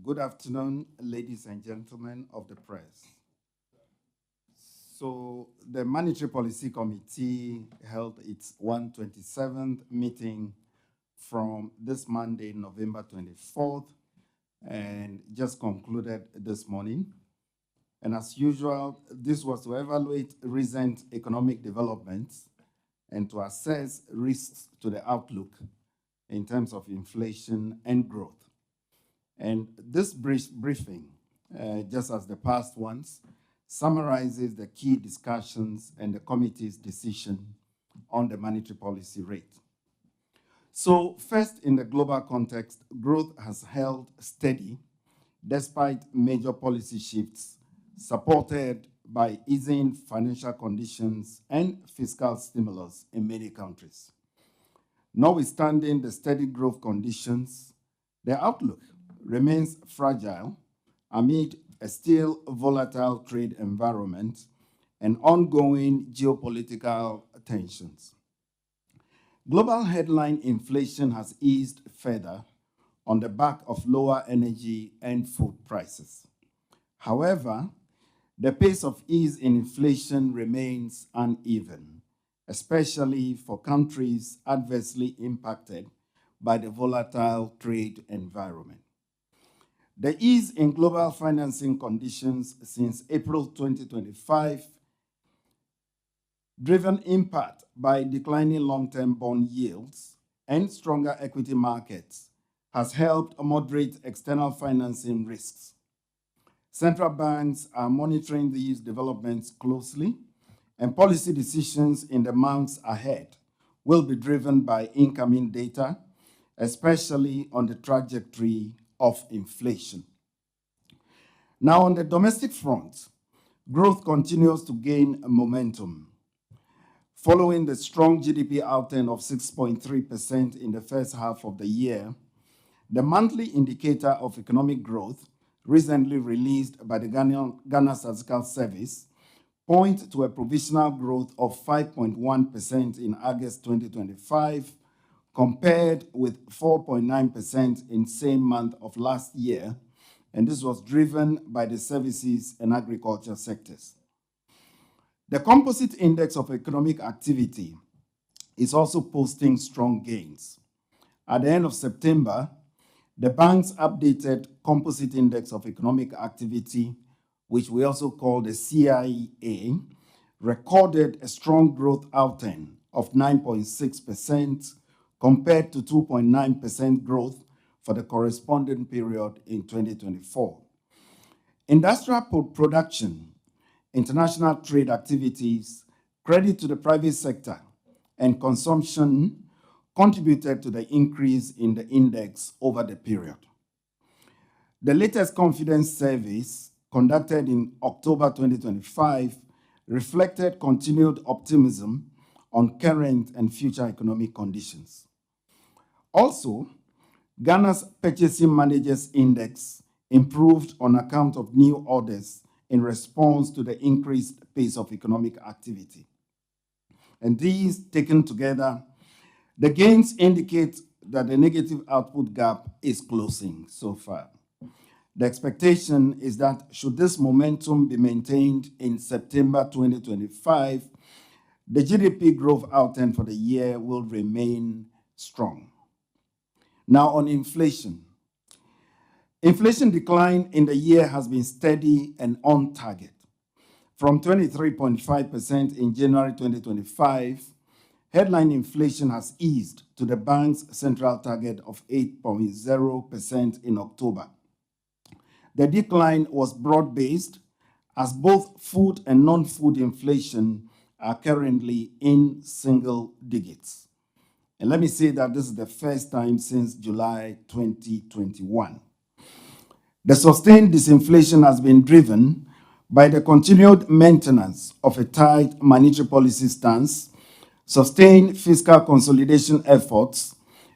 Good afternoon, ladies and gentlemen of the press. So, the Monetary Policy Committee held its 127th meeting from this Monday, November 24th, and just concluded this morning. And as usual, this was to evaluate recent economic developments and to assess risks to the outlook in terms of inflation and growth. And this briefing, just as the past ones, summarizes the key discussions and the committee's decision on the monetary policy rate. So first, in the global context, growth has held steady despite major policy shifts supported by easing financial conditions and fiscal stimulus in many countries. Notwithstanding the steady growth conditions, the outlook remains fragile amid a still volatile trade environment and ongoing geopolitical tensions. Global headline inflation has eased further on the back of lower energy and food prices. However, the pace of ease in inflation remains uneven, especially for countries adversely impacted by the volatile trade environment. The ease in global financing conditions since April 2025, driven in part by declining long-term bond yields and stronger equity markets, has helped moderate external financing risks. Central banks are monitoring these developments closely, and policy decisions in the months ahead will be driven by incoming data, especially on the trajectory of inflation. Now, on the domestic front, growth continues to gain momentum. Following the strong GDP outturn of 6.3% in the first half of the year, the monthly indicator of economic growth, recently released by the Ghana Statistical Service, points to a provisional growth of 5.1% in August 2025, compared with 4.9% in the same month of last year, and this was driven by the services and agriculture sectors. The composite index of economic activity is also posting strong gains. At the end of September, the bank's updated composite index of economic activity, which we also call the CIA, recorded a strong growth outturn of 9.6% compared to 2.9% growth for the corresponding period in 2024. Industrial production, international trade activities, credit to the private sector, and consumption contributed to the increase in the index over the period. The latest confidence surveys conducted in October 2025 reflected continued optimism on current and future economic conditions. Also, Ghana's Purchasing Managers Index improved on account of new orders in response to the increased pace of economic activity. And these taken together, the gains indicate that the negative output gap is closing so far. The expectation is that should this momentum be maintained in September 2025, the GDP growth outturn for the year will remain strong. Now on inflation. Inflation decline in the year has been steady and on target. From 23.5% in January 2025, headline inflation has eased to the bank's central target of 8.0% in October. The decline was broad-based, as both food and non-food inflation are currently in single digits. And let me say that this is the first time since July 2021. The sustained disinflation has been driven by the continued maintenance of a tight monetary policy stance, sustained fiscal consolidation efforts,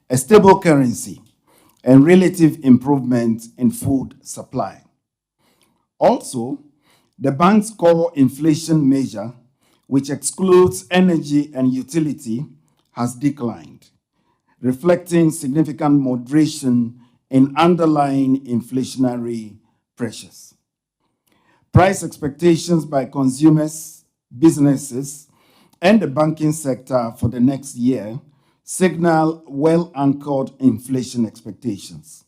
a stable currency, and relative improvement in food supply. Also, the bank's core inflation measure, which excludes energy and utility, has declined, reflecting significant moderation in underlying inflationary pressures. Price expectations by consumers, businesses, and the banking sector for the next year signal well-anchored inflation expectations.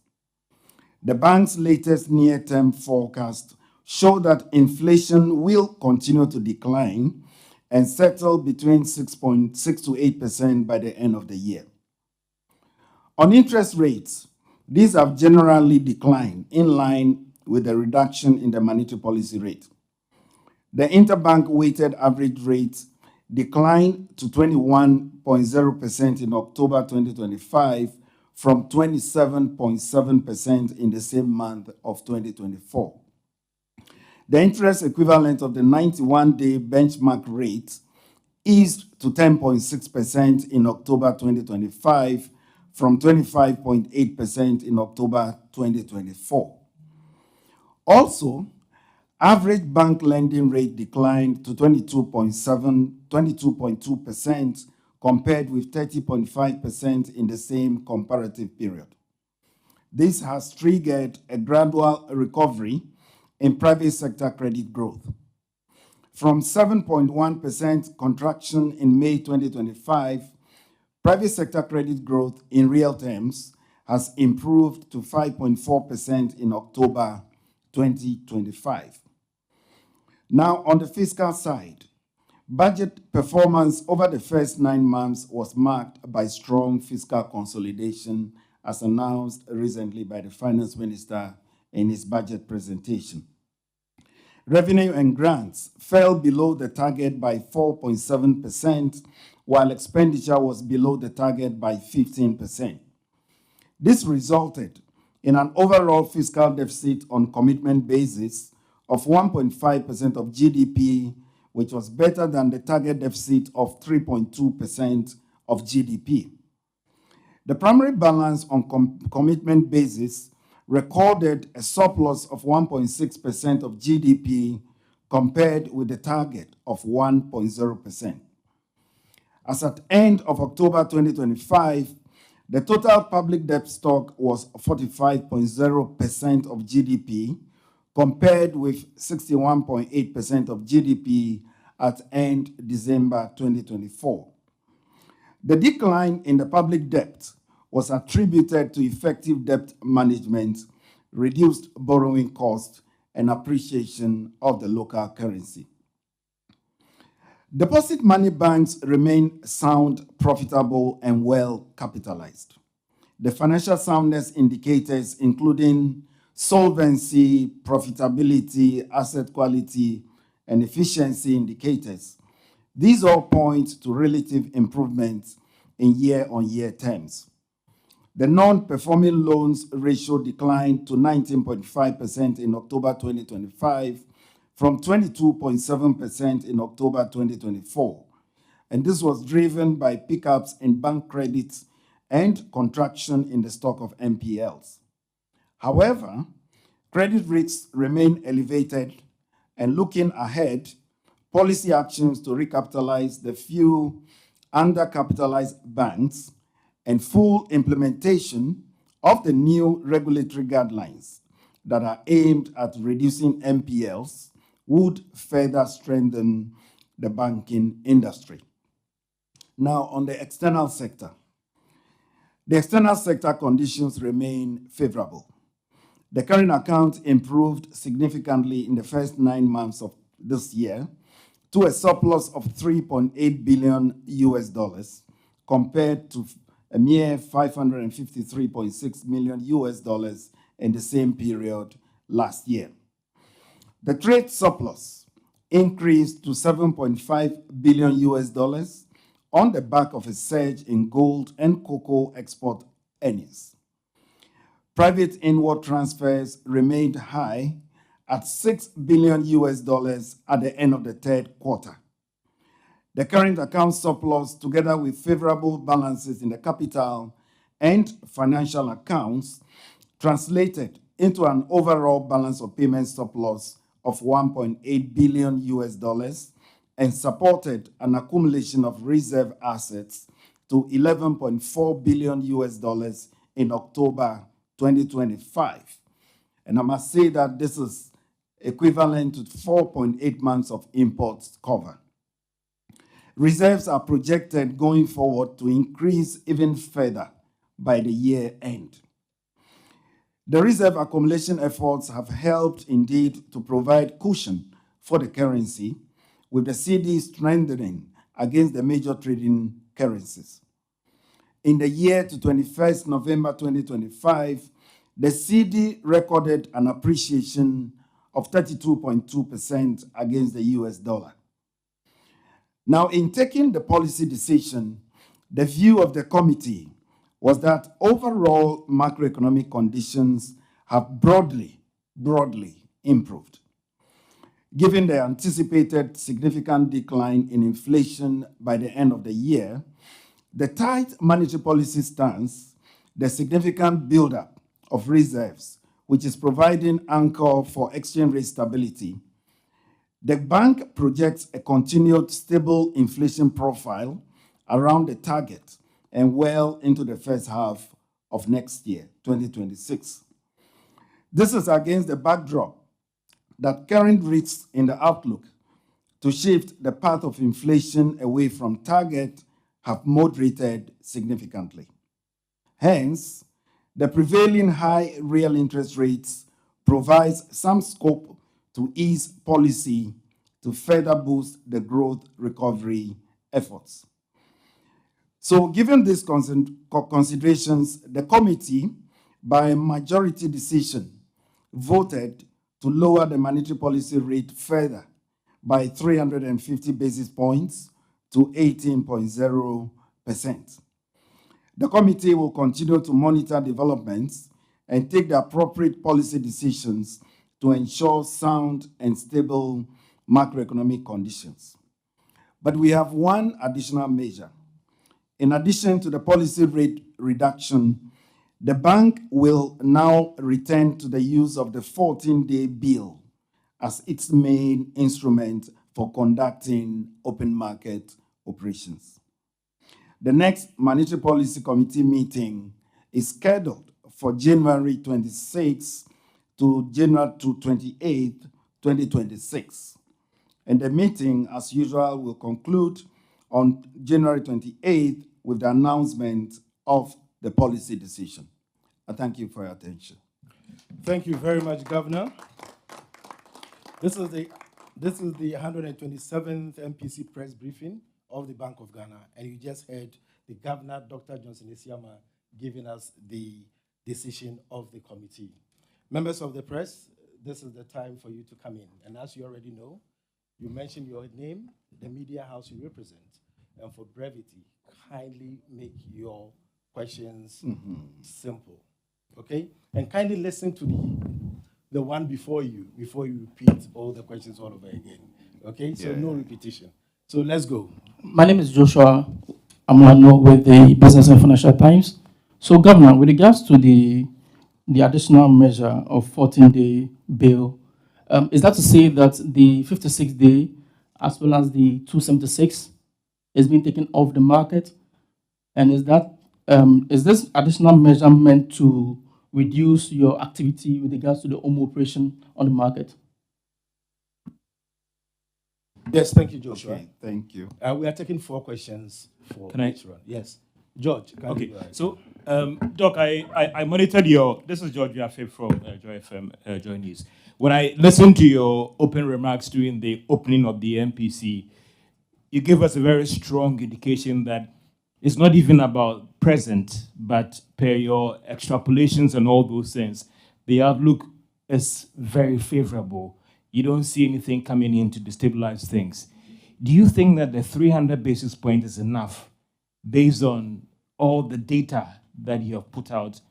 The bank's latest near-term forecast show that inflation will continue to decline and settle between 6.6 to 8% by the end of the year. On interest rates, these have generally declined in line with the reduction in the monetary policy rate. The interbank weighted average rate declined to 21.0% in October 2025 from 27.7% in the same month of 2024. The interest equivalent of the 91-day benchmark rate eased to 10.6% in October 2025 from 25.8% in October 2024. Also, average bank lending rate declined to 22.2% compared with 30.5% in the same comparative period. This has triggered a gradual recovery in private sector credit growth. From 7.1% contraction in May 2025, private sector credit growth in real terms has improved to 5.4% in October 2025. Now, on the fiscal side, budget performance over the first 9 months was marked by strong fiscal consolidation, as announced recently by the Finance Minister in his budget presentation. Revenue and grants fell below the target by 4.7%, while expenditure was below the target by 15%. This resulted in an overall fiscal deficit on commitment basis of 1.5% of GDP, which was better than the target deficit of 3.2% of GDP. The primary balance on commitment basis recorded a surplus of 1.6% of GDP compared with the target of 1.0%. As at end of October 2025, the total public debt stock was 45.0% of GDP, compared with 61.8% of GDP at end December 2024. The decline in the public debt was attributed to effective debt management, reduced borrowing costs, and appreciation of the local currency. Deposit money banks remain sound, profitable, and well capitalized. The financial soundness indicators, including solvency, profitability, asset quality, and efficiency indicators, these all point to relative improvements in year-on-year terms. The non-performing loans ratio declined to 19.5% in October 2025 from 22.7% in October 2024. And this was driven by pickups in bank credits and contraction in the stock of NPLs. However, credit risks remain elevated, and looking ahead, policy actions to recapitalize the few undercapitalized banks and full implementation of the new regulatory guidelines that are aimed at reducing NPLs would further strengthen the banking industry. Now, on the external sector. The external sector conditions remain favorable. The current account improved significantly in the first 9 months of this year to a surplus of $3.8 billion compared to a mere $553.6 million in the same period last year. The trade surplus increased to $7.5 billion on the back of a surge in gold and cocoa export earnings. Private inward transfers remained high at $6 billion at the end of the third quarter. The current account surplus, together with favorable balances in the capital and financial accounts, translated into an overall balance of payment surplus of $1.8 billion and supported an accumulation of reserve assets to $11.4 billion in October 2025. And I must say that this is equivalent to 4.8 months of imports cover. Reserves are projected going forward to increase even further by the year end. The reserve accumulation efforts have helped indeed to provide cushion for the currency, with the CD strengthening against the major trading currencies. In the year to 21st November 2025, the CD recorded an appreciation of 32.2% against the US dollar. Now, in taking the policy decision, the view of the committee was that overall macroeconomic conditions have broadly improved. Given the anticipated significant decline in inflation by the end of the year, the tight monetary policy stance, the significant buildup of reserves, which is providing anchor for exchange rate stability, the bank projects a continued stable inflation profile around the target and well into the first half of next year, 2026. This is against the backdrop that current risks in the outlook to shift the path of inflation away from target have moderated significantly. Hence, the prevailing high real interest rates provides some scope to ease policy to further boost the growth recovery efforts. So, given these considerations, the committee, by a majority decision, voted to lower the monetary policy rate further by 350 basis points to 18.0%. The committee will continue to monitor developments and take the appropriate policy decisions to ensure sound and stable macroeconomic conditions. But we have one additional measure. In addition to the policy rate reduction, the bank will now return to the use of the 14-day bill as its main instrument for conducting open market operations. The next Monetary Policy Committee meeting is scheduled for January 26 to January 28, 2026. And the meeting, as usual, will conclude on January 28th with the announcement of the policy decision. I thank you for your attention. Thank you very much, Governor. This is the 127th MPC Press Briefing of the Bank of Ghana, and you just heard the Governor, Dr. Johnson Esiama, giving us the decision of the committee. Members of the press, this is the time for you to come in. And as you already know, you mentioned your name, the media house you represent, and for brevity, kindly make your questions simple, okay? And kindly listen to the one before you repeat all the questions all over again, okay? So no repetition. So let's go. My name is Joshua Amano with the Business and Financial Times. So, Governor, with regards to the additional measure of 14-day bill, is that to say that the 56-day as well as the 276 is being taken off the market? And is this additional measure meant to reduce your activity with regards to the home operation on the market? Yes, thank you, Joshua. Okay, thank you. We are taking 4 questions for each run. Yes. George, okay. So, Doc, I monitored this is George Biafe from Joy FM, Joy News. When I listened to your open remarks during the opening of the MPC, you gave us a very strong indication that it's not even about present, but per your extrapolations and all those things, the outlook is very favorable. You don't see anything coming in to destabilize things. Do you think that the 300 basis point is enough based on all the data that you have put out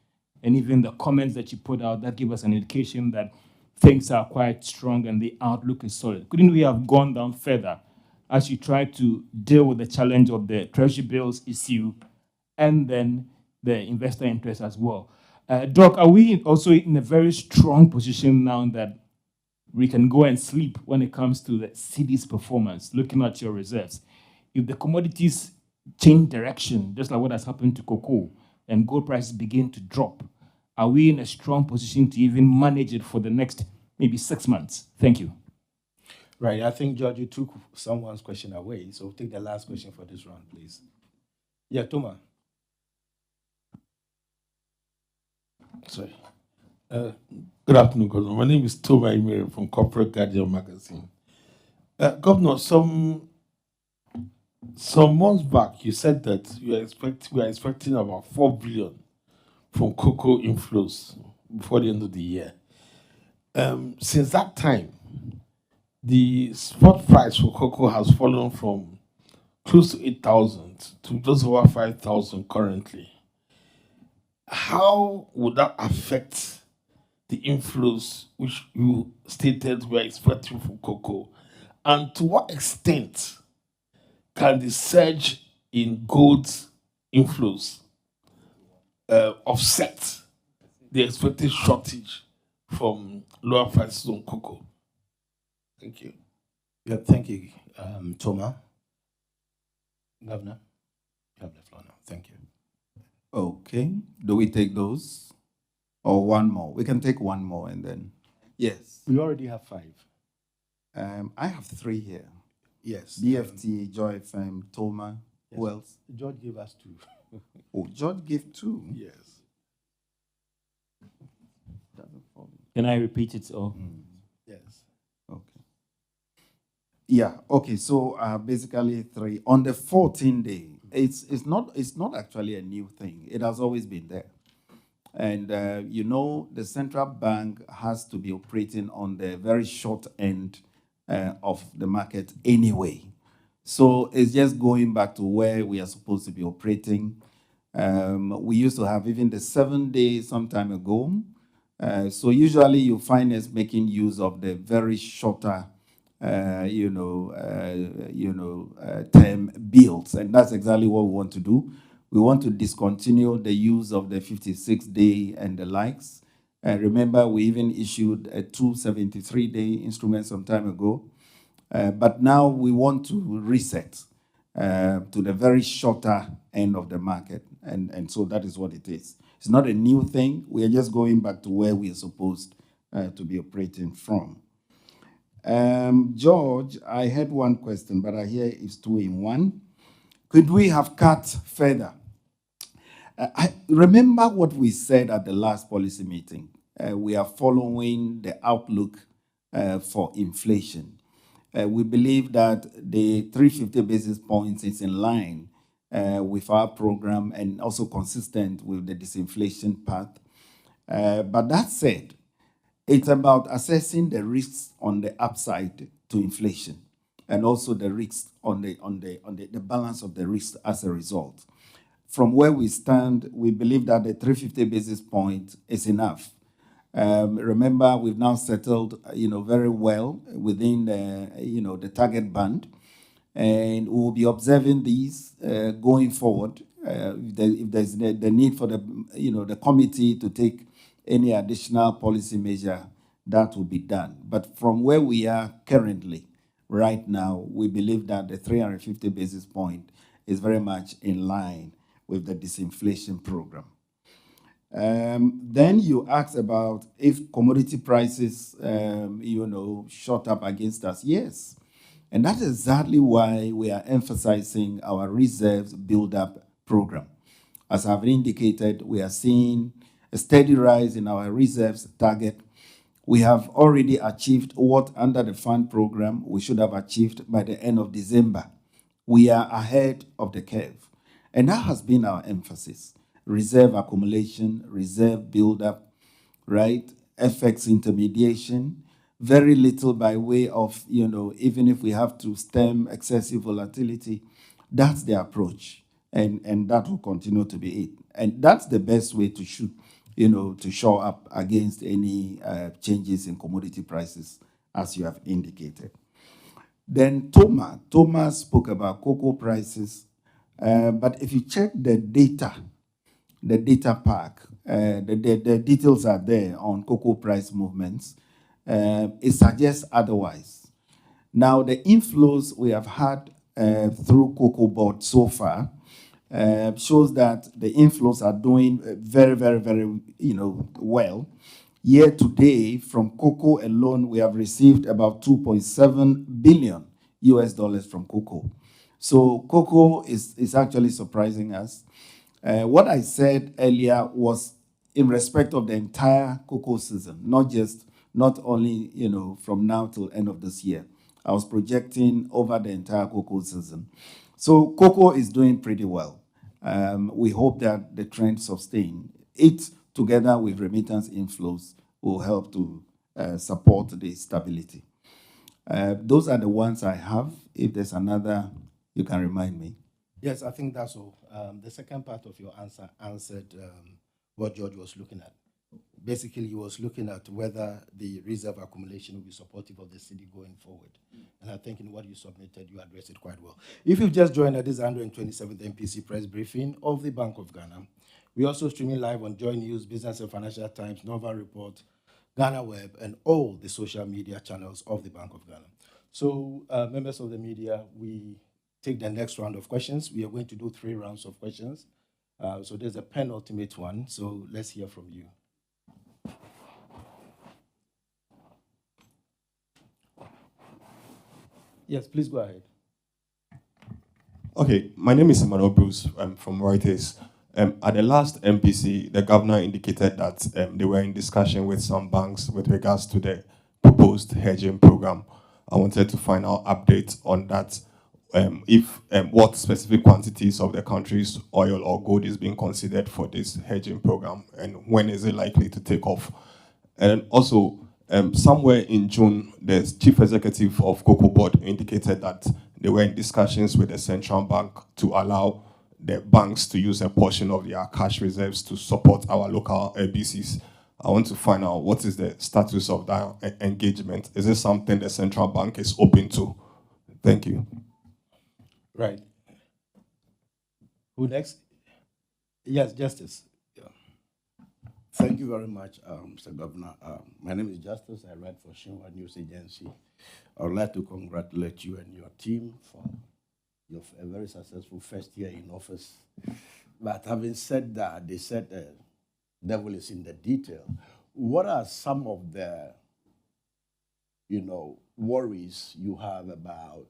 and even the comments that you put out that give us an indication that things are quite strong and the outlook is solid? Couldn't we have gone down further as you try to deal with the challenge of the Treasury bills issue and then the investor interest as well? Doc, are we also in a very strong position now that we can go and sleep when it comes to the CD's performance, looking at your reserves? If the commodities change direction, just like what has happened to cocoa, and gold prices begin to drop, are we in a strong position to even manage it for the next maybe 6 months? Thank you. Right. I think, George, you took someone's question away. So take the last question for this round, please. Yeah, Toma. Sorry. Good afternoon, Governor. My name is Toma Imere from Corporate Guardian magazine. Governor, some months back, you said that we are expecting about 4 billion from cocoa inflows before the end of the year. Since that time, the spot price for cocoa has fallen from close to 8,000 to just over 5,000 currently. How would that affect the inflows which you stated we are expecting from cocoa? And to what extent can the surge in gold inflows offset the expected shortage from lower prices on cocoa? Thank you. Yeah, thank you, Toma. Governor, you have the floor now. Thank you. Okay. Do we take those? Or one more? We can take one more and then. Yes. We already have 5. I have 3 here. Yes. BFT, Joy FM, Toma. Yes. Who else? George gave us 2. Oh, George gave 2. Yes. Can I repeat it? Or? Yes. Okay. Yeah. Okay. So basically 3 on the 14th day. It's not actually a new thing. It has always been there, and the central bank has to be operating on the very short end of the market anyway. So it's just going back to where we are supposed to be operating. We used to have even the 7 days some time ago. So usually you find us making use of the very shorter, term bills, and that's exactly what we want to do. We want to discontinue the use of the 56-day and the likes. Remember, we even issued a 273-day instrument some time ago, but now we want to reset to the very shorter end of the market, and so that is what it is. It's not a new thing. We are just going back to where we are supposed to be operating from. George, I had one question, but I hear it's 2 in 1. Could we have cut further? I remember what we said at the last policy meeting. We are following the outlook for inflation. We believe that the 350 basis points is in line with our program and also consistent with the disinflation path. But that said, it's about assessing the risks on the upside to inflation and also the risks on the balance of the risks as a result. From where we stand, we believe that the 350 basis point is enough. Remember, we've now settled, very well within the target band, and we will be observing these going forward. If there's the need for the committee to take any additional policy measure, that will be done. But from where we are currently, right now, we believe that the 350 basis point is very much in line with the disinflation program. Then you asked about if commodity prices, shot up against us. Yes. And that's exactly why we are emphasizing our reserves build-up program. As I've indicated, we are seeing a steady rise in our reserves target. We have already achieved what under the fund program we should have achieved by the end of December. We are ahead of the curve. And that has been our emphasis. Reserve accumulation, reserve build-up, right? FX intermediation, very little by way of, even if we have to stem excessive volatility, that's the approach. And that will continue to be it. And that's the best way to shoot, to show up against any changes in commodity prices, as you have indicated. Then Thomas spoke about cocoa prices. But if you check the data pack, the details are there on cocoa price movements. It suggests otherwise. Now, the inflows we have had through Cocoa Board so far shows that the inflows are doing very, very, very, well. Year to date, from cocoa alone, we have received about 2.7 billion US dollars from cocoa. So cocoa is actually surprising us. What I said earlier was in respect of the entire cocoa season, not only from now till end of this year. I was projecting over the entire cocoa season. So cocoa is doing pretty well. We hope that the trend sustain. It, together with remittance inflows, will help to support the stability. Those are the ones I have. If there's another, you can remind me. Yes, I think that's all. The second part of your answer answered what George was looking at. Basically, he was looking at whether the reserve accumulation will be supportive of the city going forward. And I think in what you submitted, you addressed it quite well. If you've just joined us, this 127th MPC Press Briefing of the Bank of Ghana. We're also streaming live on Joy News, Business and Financial Times, Nova Report, Ghana Web, and all the social media channels of the Bank of Ghana. So, members of the media, we take the next round of questions. We are going to do 3 rounds of questions. So there's a penultimate one. So let's hear from you. Yes, please go ahead. Okay, my name is Emmanuel Bruce. I'm from Reuters. At the last MPC, the governor indicated that they were in discussion with some banks with regards to the proposed hedging program. I wanted to find out updates on that. What specific quantities of the country's oil or gold is being considered for this hedging program, and when is it likely to take off? And also, somewhere in June, the chief executive of Cocoa Board indicated that they were in discussions with the central bank to allow the banks to use a portion of their cash reserves to support our local LBCs. I want to find out what is the status of that engagement. Is this something the central bank is open to? Thank you. Right. Who next? Yes, Justice. Yeah. Thank you very much, Mr. Governor. My name is Justice. I write for Shinwa News Agency. I would like to congratulate you and your team for a very successful first year in office. But having said that, they said the devil is in the detail. What are some of the, worries you have about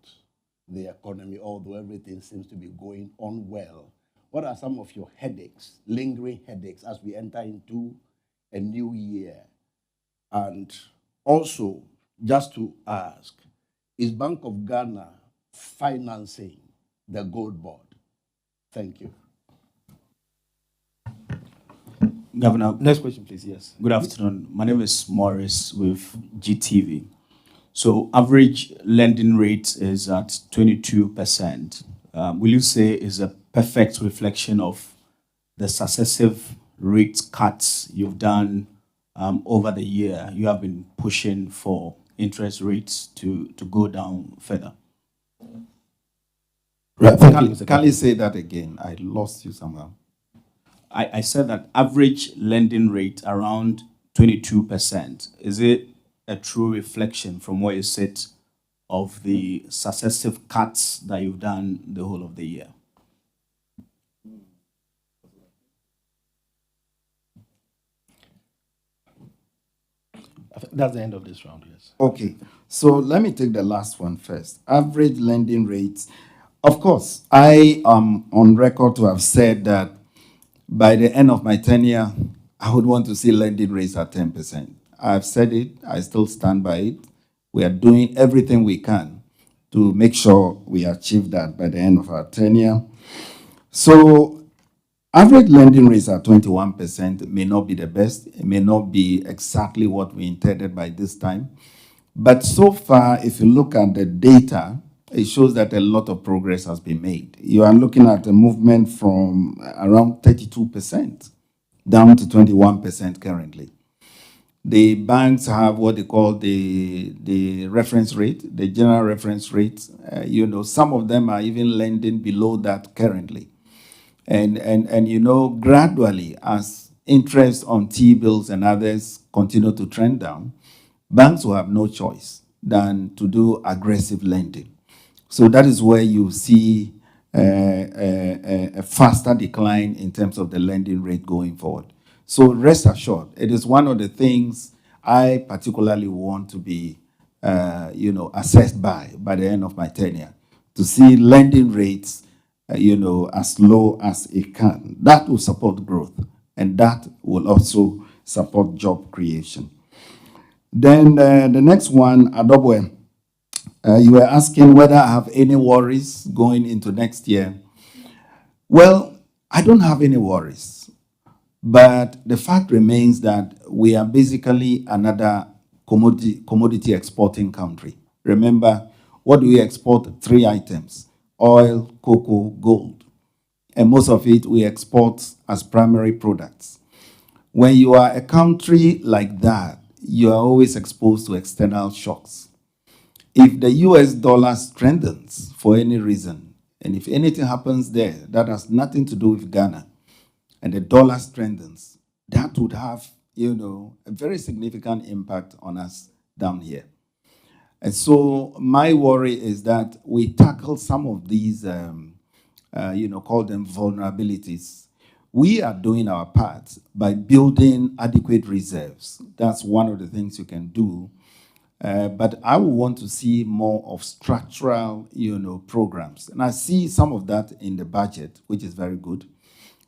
the economy, although everything seems to be going on well? What are some of your headaches, lingering headaches, as we enter into a new year? And also, just to ask, is Bank of Ghana financing the gold board? Thank you. Governor, Next question, please. Yes. good afternoon. My name is Morris with GTV. So average lending rate is at 22%. Will you say is a perfect reflection of the successive rate cuts you've done over the year? You have been pushing for interest rates to go down further. Right. Can you say that again? I lost you somehow. I said that average lending rate around 22%. Is it a true reflection from where you sit of the successive cuts that you've done the whole of the year? I think that's the end of this round, yes. Okay, so let me take the last one first. Average lending rates. Of course, I am on record to have said that by the end of my tenure, I would want to see lending rates at 10%. I've said it, I still stand by it. We are doing everything we can to make sure we achieve that by the end of our tenure. So average lending rates at 21% may not be the best. It may not be exactly what we intended by this time. But so far, if you look at the data, it shows that a lot of progress has been made. You are looking at a movement from around 32% down to 21% currently. The banks have what they call the reference rate, the general reference rate. Some of them are even lending below that currently. And gradually, as interest on T-bills and others continue to trend down, banks will have no choice than to do aggressive lending. So that is where you see a faster decline in terms of the lending rate going forward. So rest assured, it is one of the things I particularly want to be, assessed by the end of my tenure, to see lending rates, as low as it can. That will support growth, and that will also support job creation. Then the next one, Adobwe, you were asking whether I have any worries going into next year. Well, I don't have any worries, but the fact remains that we are basically another commodity exporting country. Remember, what do we export? 3 items: oil, cocoa, gold. And most of it we export as primary products. When you are a country like that, you are always exposed to external shocks. If the US dollar strengthens for any reason, and if anything happens there that has nothing to do with Ghana, and the dollar strengthens, that would have, a very significant impact on us down here. And so my worry is that we tackle some of these, call them vulnerabilities. We are doing our part by building adequate reserves. That's one of the things you can do. But I would want to see more of structural, programs. And I see some of that in the budget, which is very good.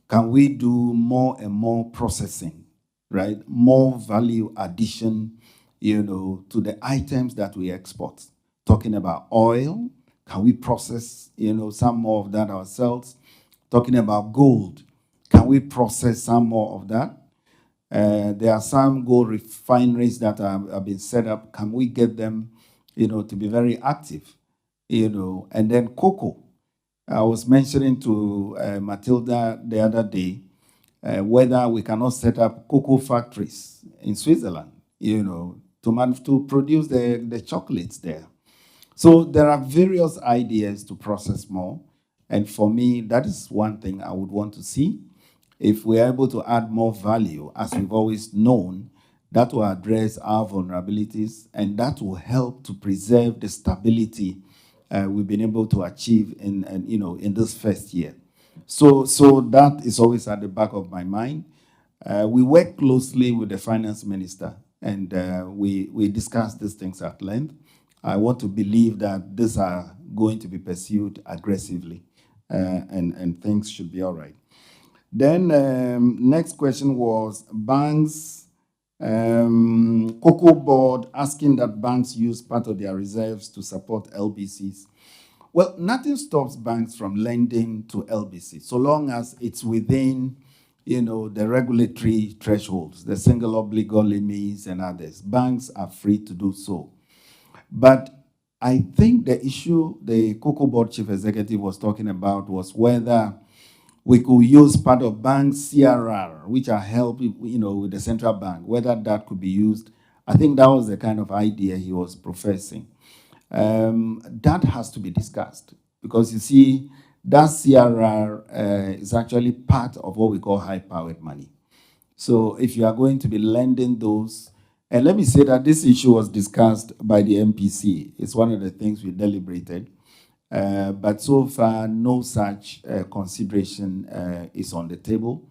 Can we do more and more processing, right? More value addition, to the items that we export. Talking about oil, can we process, some more of that ourselves? Talking about gold, can we process some more of that? There are some gold refineries that have been set up. Can we get them, to be very active? And then cocoa. I was mentioning to Matilda the other day whether we cannot set up cocoa factories in Switzerland, to produce the chocolates there. So there are various ideas to process more. And for me, that is one thing I would want to see. If we're able to add more value, as we've always known, that will address our vulnerabilities, and that will help to preserve the stability we've been able to achieve in this first year. So that is always at the back of my mind. We work closely with the finance minister, and we discuss these things at length. I want to believe that these are going to be pursued aggressively, and things should be all right. Then next question was banks, Cocoa Board asking that banks use part of their reserves to support LBCs. Well, nothing stops banks from lending to LBC, so long as it's within, the regulatory thresholds, the single obligor limits and others. Banks are free to do so. But I think the issue the Cocoa Board Chief Executive was talking about was whether we could use part of banks' CRR, which are helping, with the central bank, whether that could be used. I think that was the kind of idea he was professing. That has to be discussed, because you see, that CRR is actually part of what we call high-powered money. So if you are going to be lending those, and let me say that this issue was discussed by the MPC. It's one of the things we deliberated. But so far, no such consideration is on the table.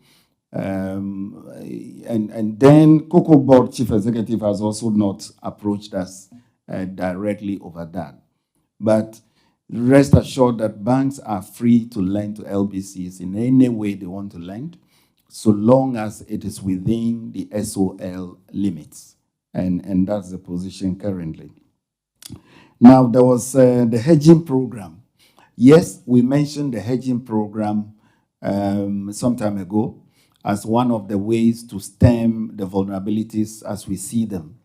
And then Cocoa Board Chief Executive has also not approached us directly over that. But rest assured that banks are free to lend to LBCs in any way they want to lend, so long as it is within the SOL limits. And that's the position currently. Now, there was the hedging program. Yes, we mentioned the hedging program some time ago as one of the ways to stem the vulnerabilities as we see them.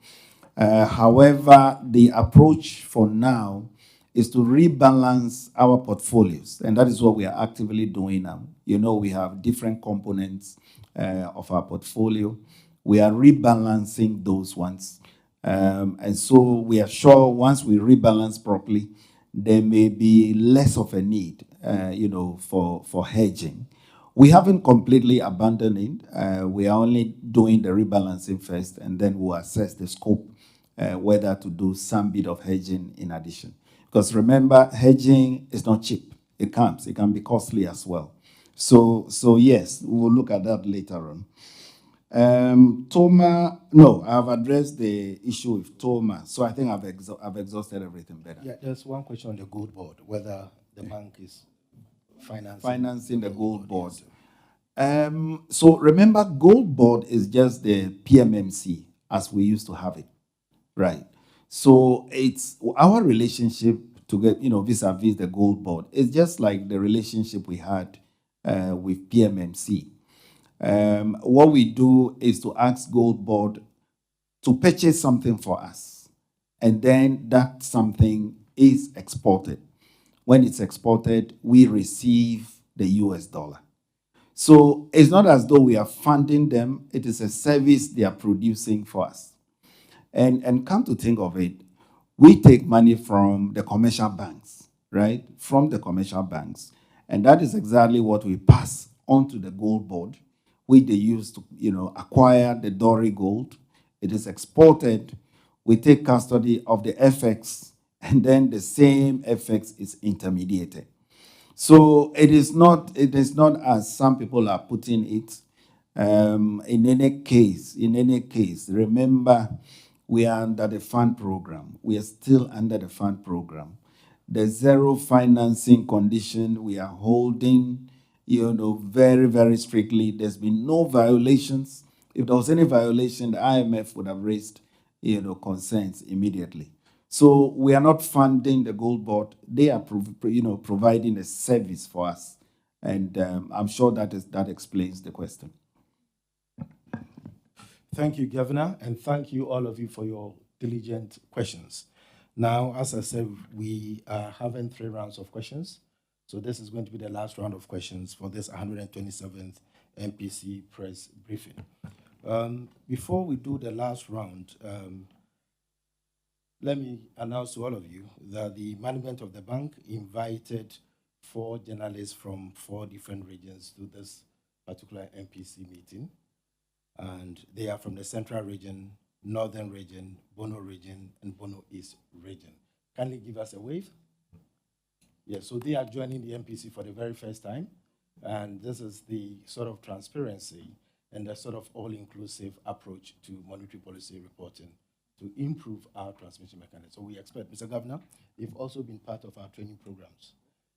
However, the approach for now is to rebalance our portfolios, and that is what we are actively doing now. We have different components of our portfolio. We are rebalancing those ones. And so we are sure once we rebalance properly, there may be less of a need, for hedging. We haven't completely abandoned it. We are only doing the rebalancing first, and then we'll assess the scope, whether to do some bit of hedging in addition. Because remember, hedging is not cheap. It comes. It can be costly as well. So yes, we will look at that later on. Toma, no, I've addressed the issue with Toma, so I think I've exhausted everything better. Yeah, there's one question on the gold board, whether the bank is Financing the gold board. Yes. So remember, gold board is just the PMMC as we used to have it, right? So it's our relationship to get, vis-a-vis the gold board. It's just like the relationship we had with PMMC. What we do is to ask gold board to purchase something for us, and then that something is exported. When it's exported, we receive the US dollar. So it's not as though we are funding them, it is a service they are producing for us. And come to think of it, we take money from the commercial banks, right? From the commercial banks. And that is exactly what we pass on to the gold board, which they use to, acquire the Dory gold. It is exported. We take custody of the FX, and then the same FX is intermediated. So it is not as some people are putting it. In any case, remember, we are under the fund program. We are still under the fund program. The zero financing condition we are holding, very, very strictly. There's been no violations. If there was any violation, the IMF would have raised, concerns immediately. So we are not funding the gold board. They are, providing a service for us, and I'm sure that explains the question. Thank you, Governor, and thank you, all of you, for your diligent questions. Now, as I said, we are having 3 rounds of questions. So this is going to be the last round of questions for this 127th MPC Press Briefing. Before we do the last round, let me announce to all of you that the management of the bank invited 4 journalists from 4 different regions to this particular MPC meeting. And they are from the Central Region, Northern Region, Bono Region, and Bono East Region. Kindly give us a wave. Yes, so they are joining the MPC for the very first time. And this is the sort of transparency and the sort of all-inclusive approach to monetary policy reporting to improve our transmission mechanism. So we expect, Mr. Governor, you've also been part of our training programs.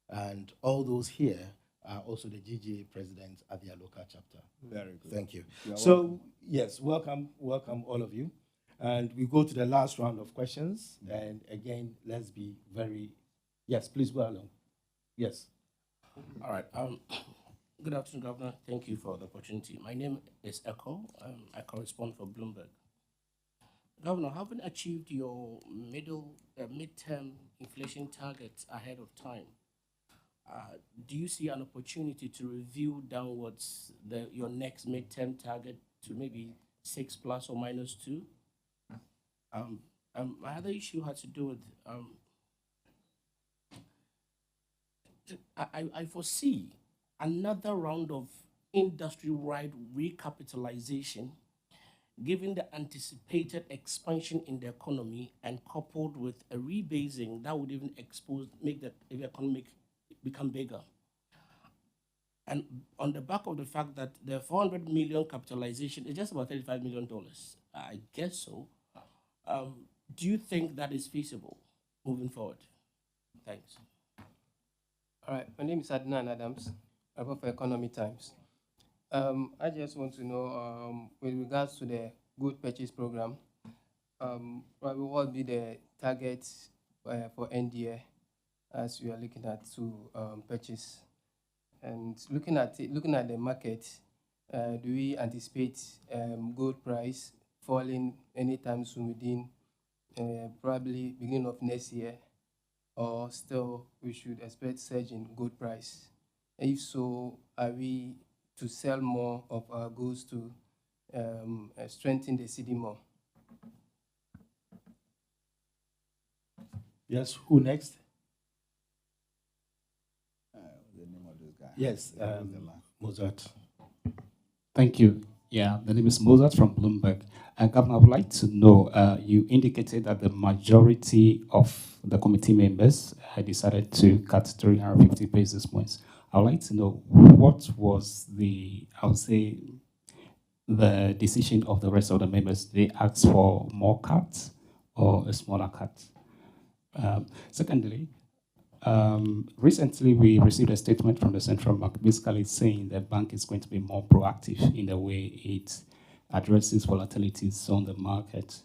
And all those here are also the GGA presidents at their local chapter. Very good. Thank you. So, yes, welcome all of you. And we go to the last round of questions. And again, let's be very, yes, please go along. Yes. All right. Good afternoon, Governor. Thank you for the opportunity. My name is Echo. I correspond for Bloomberg. Governor, having achieved your midterm inflation targets ahead of time, do you see an opportunity to review downwards your next midterm target to maybe 6 plus or minus 2? My other issue has to do with I foresee another round of industry-wide recapitalization, given the anticipated expansion in the economy and coupled with a rebasing that would even make the economic become bigger. And on the back of the fact that the 400 million capitalization is just about $35 million, I guess so. Do you think that is feasible moving forward? Thanks. All right, my name is Adnan Adams. I work for Economy Times. I just want to know, with regards to the good purchase program, what will be the targets for NDA as we are looking at to purchase? And looking at the market, do we anticipate gold price falling anytime soon within probably beginning of next year, or still we should expect surge in gold price? If so, are we to sell more of our goods to strengthen the city more? Yes, who next? The name of this guy. Yes, Mozart. Thank you. Yeah, the name is Mozart from Bloomberg. Governor, I would like to know, you indicated that the majority of the committee members had decided to cut 350 basis points. I would like to know what was the, I would say, the decision of the rest of the members. They asked for more cuts or a smaller cut. Secondly, recently we received a statement from the central bank basically saying the bank is going to be more proactive in the way it addresses volatilities on the market.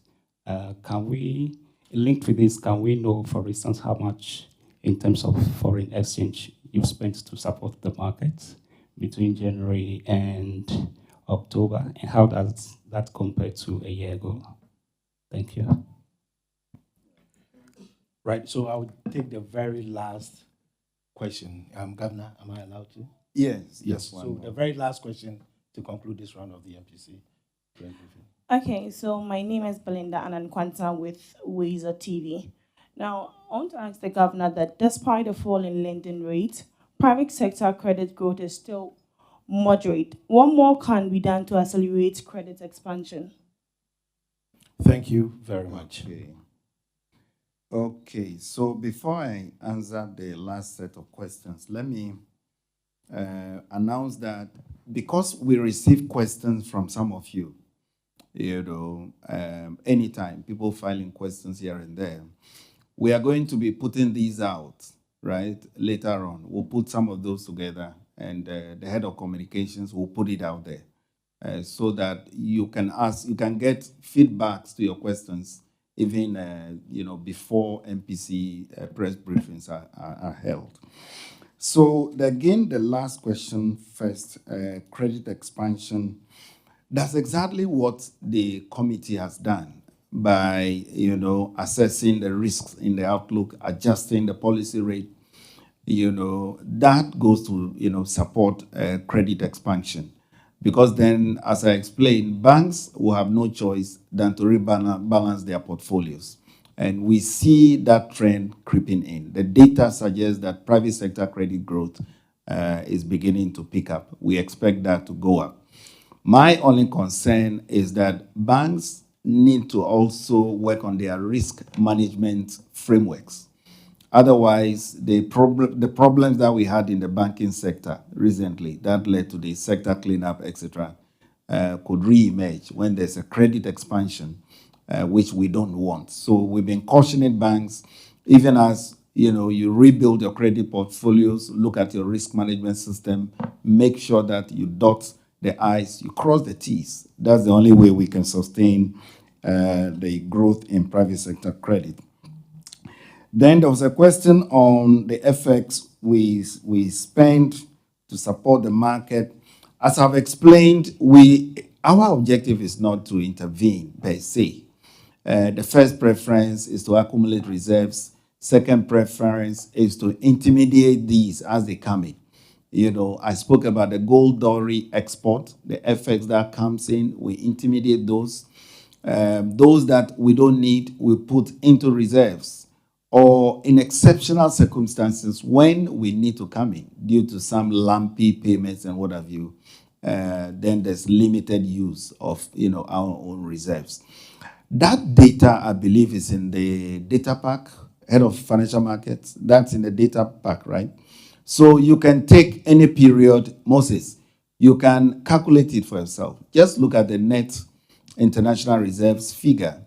Can we, linked with this, can we know, for instance, how much in terms of foreign exchange you've spent to support the market between January and October, and how does that compare to a year ago? Thank you. Right, so I would take the very last question. Governor, am I allowed to? Yes. So the very last question to conclude this round of the MPC. Okay, so my name is Belinda Anankwanta with Wazer TV. Now, I want to ask the governor that despite the fall in lending rates, private sector credit growth is still moderate. What more can be done to accelerate credit expansion? Thank you very much. Okay, so before I answer the last set of questions, let me announce that because we receive questions from some of you, anytime people filing questions here and there, we are going to be putting these out, right? Later on, we'll put some of those together, and the head of communications will put it out there so that you can ask, you can get feedbacks to your questions even before MPC press briefings are held. So again, the last question first, credit expansion. That's exactly what the committee has done by assessing the risks in the outlook, adjusting the policy rate. That goes to support credit expansion. Because then, as I explained, banks will have no choice than to rebalance their portfolios. And we see that trend creeping in. The data suggests that private sector credit growth is beginning to pick up. We expect that to go up. My only concern is that banks need to also work on their risk management frameworks. Otherwise, the problems that we had in the banking sector recently that led to the sector cleanup, etc., could re-emerge when there's a credit expansion, which we don't want. So we've been cautioning banks, even as you rebuild your credit portfolios, look at your risk management system, make sure that you dot the I's, you cross the T's. That's the only way we can sustain the growth in private sector credit. Then there was a question on the FX we spent to support the market. As I've explained, our objective is not to intervene per se. The first preference is to accumulate reserves. Second preference is to intermediate these as they come in. I spoke about the gold dowry export, the FX that comes in, we intermediate those. Those that we don't need, we put into reserves. Or in exceptional circumstances, when we need to come in due to some lumpy payments and what have you, then there's limited use of our own reserves. That data, I believe, is in the data pack, head of financial markets. That's in the data pack, right? So you can take any period, Moses, you can calculate it for yourself. Just look at the net international reserves figure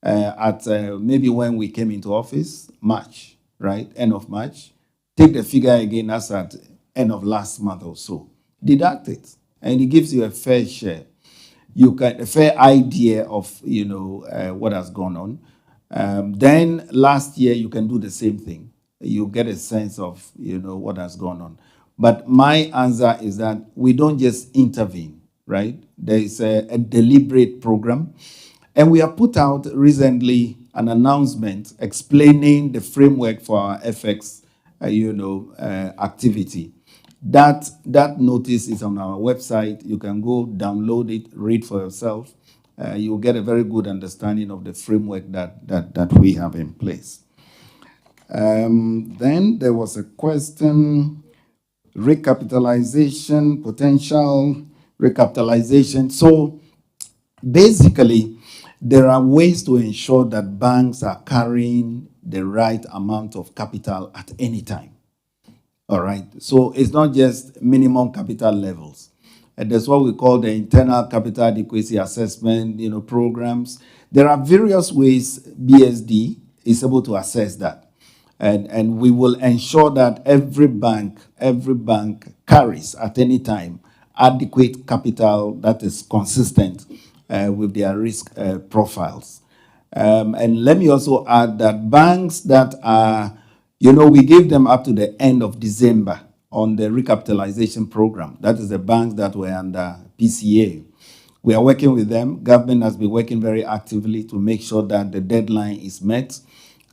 at maybe when we came into office, March, right? End of March. Take the figure again, that's at end of last month or so. Deduct it, and it gives you a fair share. You get a fair idea of what has gone on. Then last year you can do the same thing. You get a sense of what has gone on. But my answer is that we don't just intervene, right? There is a deliberate program. And we have put out recently an announcement explaining the framework for our FX activity. That notice is on our website. You can go download it, read for yourself. You'll get a very good understanding of the framework that we have in place. Then there was a question, recapitalization, potential recapitalization. So basically, there are ways to ensure that banks are carrying the right amount of capital at any time. All right. So it's not just minimum capital levels. And that's what we call the internal capital adequacy assessment, programs. There are various ways BSD is able to assess that. And we will ensure that every bank carries at any time adequate capital that is consistent with their risk profiles. And let me also add that banks that are, we gave them up to the end of December on the recapitalization program. That is the banks that were under PCA. We are working with them. Government has been working very actively to make sure that the deadline is met.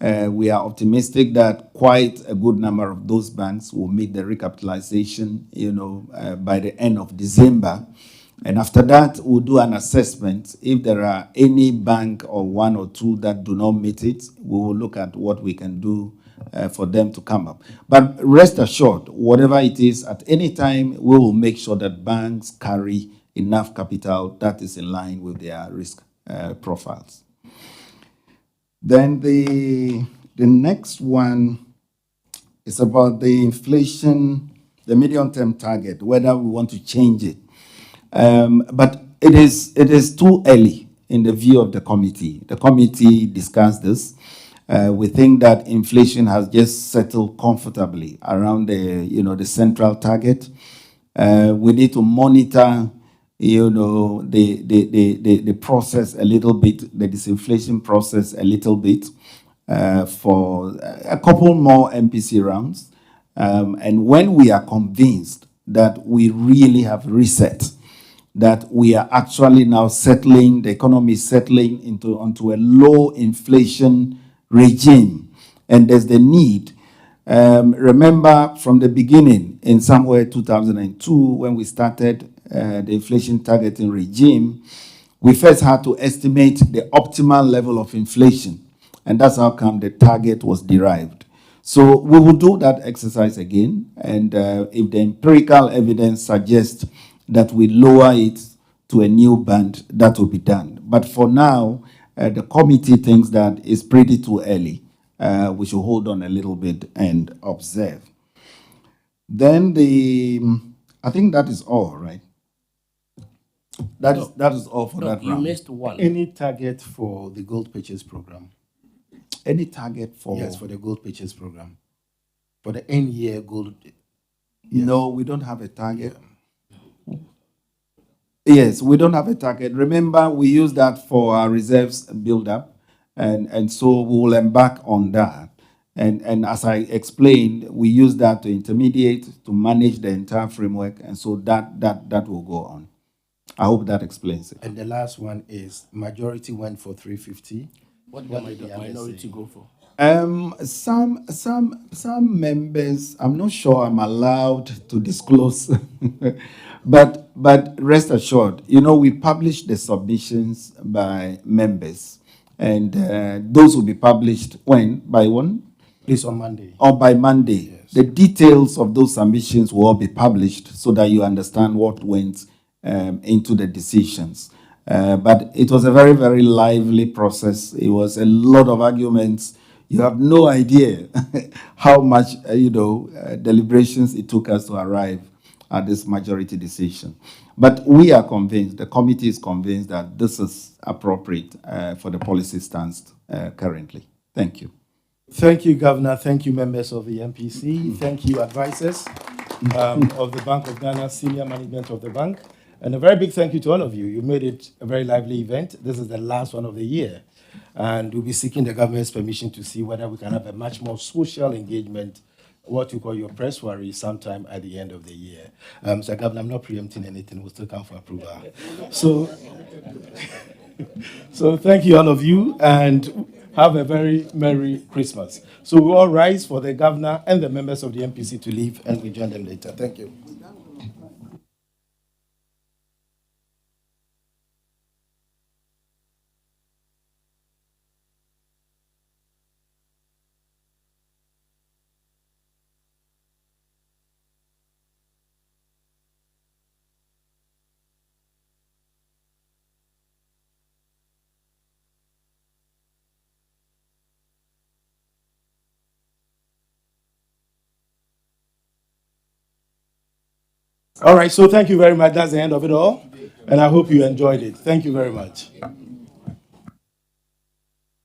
We are optimistic that quite a good number of those banks will meet the recapitalization, by the end of December. And after that, we'll do an assessment. If there are any bank or one or two that do not meet it, we will look at what we can do for them to come up. But rest assured, whatever it is, at any time, we will make sure that banks carry enough capital that is in line with their risk profiles. Then the next one is about the inflation, the medium-term target, whether we want to change it. But it is too early in the view of the committee. The committee discussed this. We think that inflation has just settled comfortably around the central target. We need to monitor, the process a little bit, the disinflation process a little bit, for a couple more MPC rounds. And when we are convinced that we really have reset, that we are actually now settling, the economy is settling onto a low inflation regime, and there's the need. Remember from the beginning, in somewhere 2002, when we started the inflation targeting regime, we first had to estimate the optimal level of inflation, and that's how come the target was derived. So we will do that exercise again, and if the empirical evidence suggests that we lower it to a new band, that will be done. But for now, the committee thinks that it's pretty too early. We should hold on a little bit and observe. Then I think that is all, right? That is all for that You round. missed one. Any target for the gold purchase program? Any target for? Yes, for the gold purchase program. For the end year gold. Yes. No, we don't have a target. Yes, we don't have a target. Remember, we use that for our reserves build-up, and so we will embark on that. And as I explained, we use that to intermediate, to manage the entire framework, and so that will go on. I hope that explains it. And the last one is majority went for 350. What did the minority go for? Some members, I'm not sure I'm allowed to disclose, but rest assured, we publish the submissions by members, and those will be published when? By when? Please, on Monday. Or by Monday. Yes. The details of those submissions will all be published so that you understand what went into the decisions. But it was a very, very lively process. It was a lot of arguments. You have no idea how much, deliberations it took us to arrive at this majority decision. But we are convinced, the committee is convinced that this is appropriate for the policy stance currently. Thank you. Thank you, Governor. Thank you, members of the MPC. Thank you, advisors of the Bank of Ghana, senior management of the bank. And a very big thank you to all of you. You made it a very lively event. This is the last one of the year. And we'll be seeking the government's permission to see whether we can have a much more social engagement, what you call your press worry, sometime at the end of the year. So, Governor, I'm not preempting anything. We'll still come for approval. So thank you, all of you, and have a very Merry Christmas. So we all rise for the governor and the members of the MPC to leave, and we join them later. Thank you. All right, so thank you very much. That's the end of it all. And I hope you enjoyed it. Thank you very much.